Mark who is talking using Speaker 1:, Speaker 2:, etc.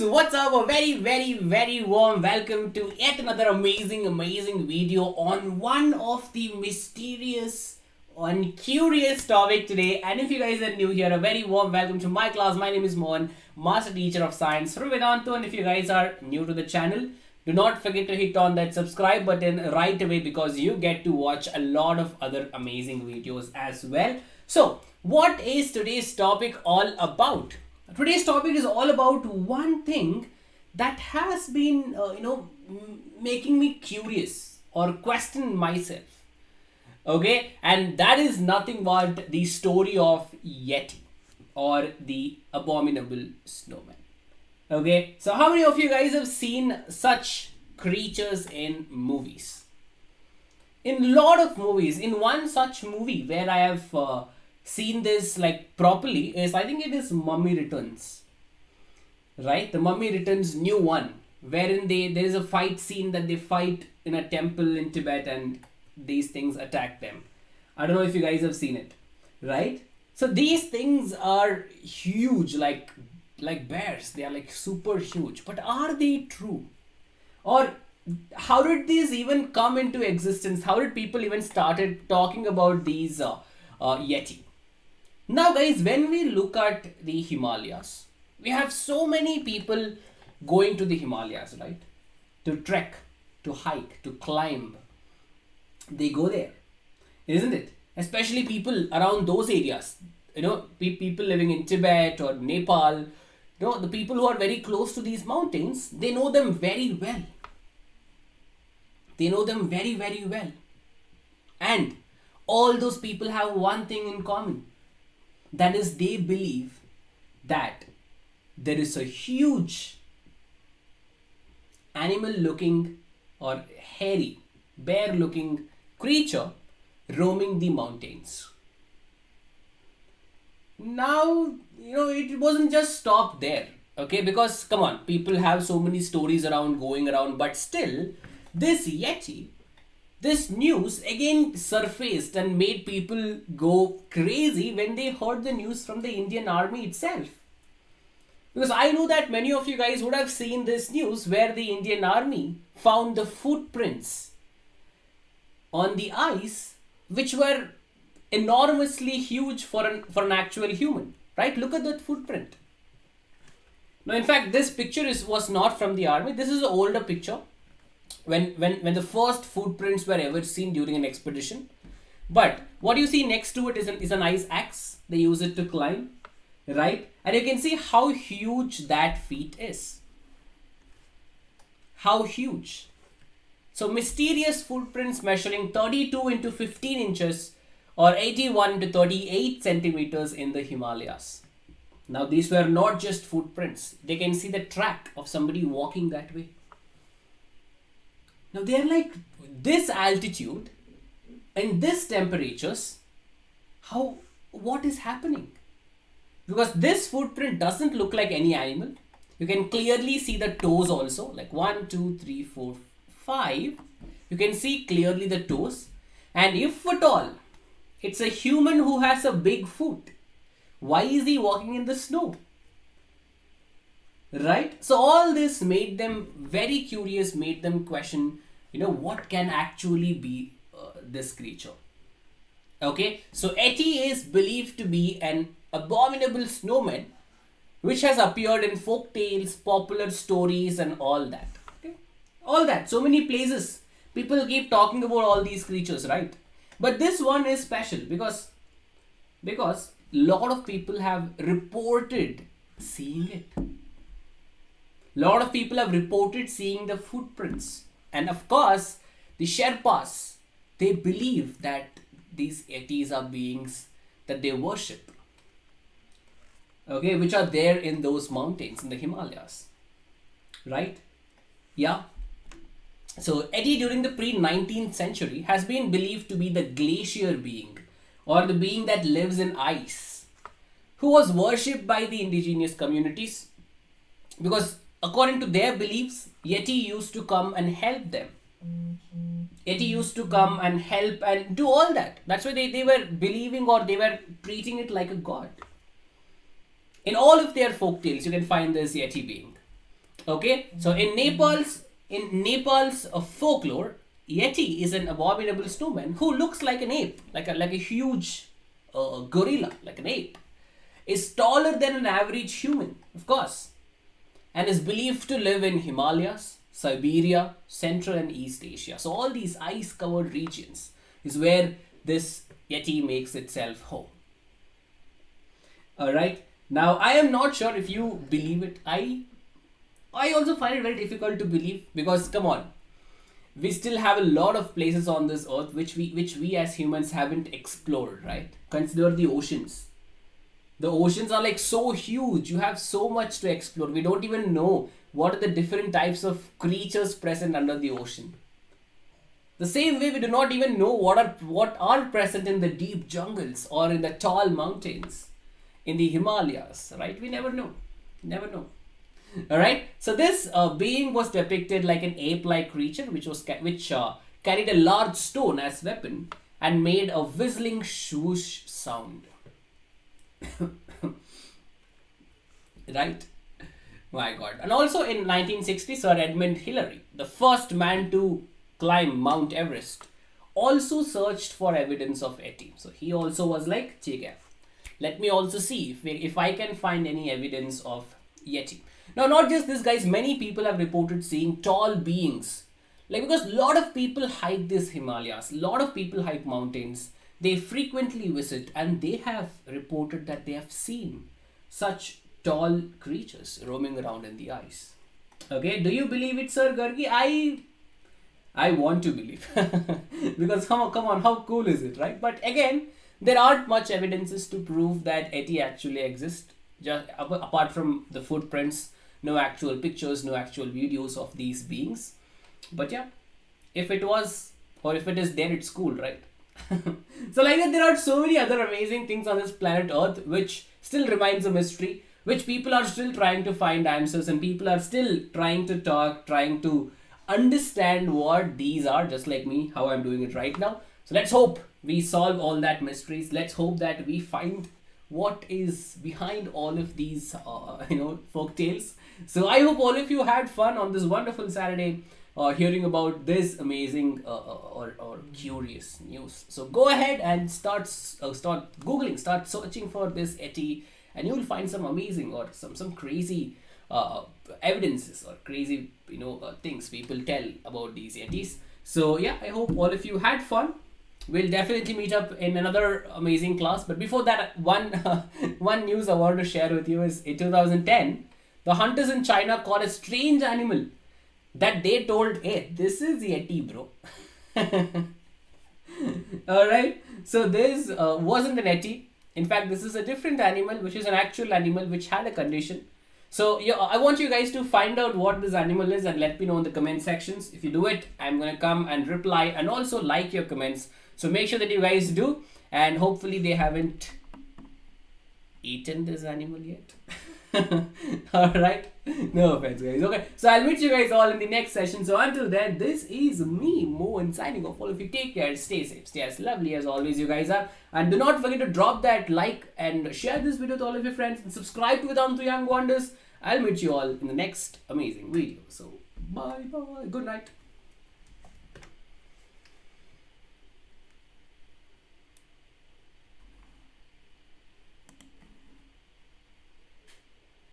Speaker 1: guys, what's up? A very warm welcome to yet another amazing video on one of the mysterious and curious topic today. And if you guys are new here, a very warm welcome to my class. My name is Mohan, Master Teacher of Science from Vedantu. And if you guys are new to the channel, do not forget to hit on that subscribe button right away because you get to watch a lot of other amazing videos as well. So, what is today's topic all about? Today's topic is all about one thing that has been, making me curious or question myself. Okay, and that is nothing but the story of Yeti or the abominable snowman. Okay, so how many of you guys have seen such creatures in movies? In a lot of movies, in one such movie where I have seen this like properly is, I think it is Mummy Returns, right? The Mummy Returns new one, wherein there is a fight scene that they fight in a temple in Tibet and these things attack them. I don't know if you guys have seen it, right? So these things are huge, like bears. They are like super huge. But are they true? Or how did these even come into existence? How did people even started talking about these Yeti? Now guys, when we look at the Himalayas, we have so many people going to the Himalayas, right? To trek, to hike, to climb. They go there, isn't it? Especially people around those areas. People living in Tibet or Nepal. The people who are very close to these mountains, they know them very well. They know them very well. And all those people have one thing in common. That is, they believe that there is a huge animal looking or hairy, bear looking creature roaming the mountains. Now, it wasn't just stopped there, okay? Because, come on, people have so many stories going around, but still, this Yeti, this news again surfaced and made people go crazy when they heard the news from the Indian Army itself. Because I know that many of you guys would have seen this news where the Indian Army found the footprints on the ice, which were enormously huge for an actual human, right? Look at that footprint. Now, in fact, this picture was not from the army. This is an older picture when the first footprints were ever seen during an expedition. But what you see next to it is a nice axe. They use it to climb, right? And you can see how huge that feat is. How huge. So mysterious footprints measuring 32 into 15 inches or 81 to 38 centimeters in the Himalayas. Now these were not just footprints. They can see the track of somebody walking that way. Now they are like this altitude and this temperatures. What is happening? Because this footprint doesn't look like any animal. You can clearly see the toes also, like 1, 2, 3, 4, 5. You can see clearly the toes. And if at all, it's a human who has a big foot, why is he walking in the snow? Right? So all this made them very curious, made them question, what can actually be this creature? Okay, so Yeti is believed to be an abominable snowman which has appeared in folk tales, popular stories and all that. Okay? All that, so many places. People keep talking about all these creatures, right? But this one is special because a lot of people have reported seeing it. A lot of people have reported seeing the footprints. And of course, the Sherpas, they believe that these Yetis are beings that they worship. Okay, which are there in those mountains in the Himalayas. Right? Yeah. So Yeti during the pre-19th century has been believed to be the glacier being or the being that lives in ice, who was worshipped by the indigenous communities because according to their beliefs, Yeti used to come and help them. Yeti used to come and help and do all that. That's why they were believing or they were treating it like a god. In all of their folk tales, you can find this Yeti being. Okay, so in Nepal's folklore, Yeti is an abominable snowman who looks like an ape, like a huge gorilla, like an ape. Is taller than an average human, of course, and is believed to live in Himalayas, Siberia, Central and East Asia. So all these ice-covered regions is where this Yeti makes itself home. All right. Now I am not sure if you believe it. I also find it very difficult to believe because come on, we still have a lot of places on this earth which we as humans haven't explored, right? Consider the oceans. The oceans are like so huge. You have so much to explore. We don't even know what are the different types of creatures present under the ocean. The same way we do not even know what are present in the deep jungles or in the tall mountains in the Himalayas, right? We never know. Never know. All right. So this being was depicted like an ape-like creature, which carried a large stone as weapon and made a whistling swoosh sound. Right? My God. And also in 1960, Sir Edmund Hillary, the first man to climb Mount Everest, also searched for evidence of Yeti. So he also was like, "Check, let me also see if I can find any evidence of Yeti." Now, not just this, guys, many people have reported seeing tall beings. Like, because a lot of people hike these Himalayas, a lot of people hike mountains, they frequently visit and they have reported that they have seen such tall creatures roaming around in the ice. Okay, do you believe it, Sir Gargi? I want to believe because come on, how cool is it, right? But again, there aren't much evidences to prove that Yeti actually exists. Just apart from the footprints, no actual pictures, no actual videos of these beings. But yeah, if it was or if it is there, it's cool, right? So like that, there are so many other amazing things on this planet Earth which still remains a mystery, which people are still trying to find answers, and people are still trying to talk, trying to understand what these are, just like me, how I'm doing it right now. So let's hope we solve all that mysteries. Let's hope that we find what is behind all of these, folk tales. So I hope all of you had fun on this wonderful Saturday, hearing about this amazing or curious news. So go ahead and start googling, start searching for this Yeti, and you will find some amazing or some crazy evidences or crazy things people tell about these Yetis. So yeah, I hope all of you had fun. We'll definitely meet up in another amazing class. But before that, one news I want to share with you is in 2010, the hunters in China caught a strange animal that they told, "Hey, this is Yeti, bro." All right. So this wasn't an Yeti. In fact, this is a different animal, which is an actual animal which had a condition. So yeah, I want you guys to find out what this animal is and let me know in the comment sections. If you do it, I'm gonna come and reply and also like your comments. So make sure that you guys do, and hopefully they haven't eaten this animal yet. Alright, no offense, guys. Okay, so I'll meet you guys all in the next session. So until then, this is me, Mohan, signing off. All of you take care, stay safe, stay as lovely as always you guys are, and do not forget to drop that like and share this video with all of your friends, and subscribe to Vedantu Young Wonders. I'll meet you all in the next amazing video. So bye bye, good night.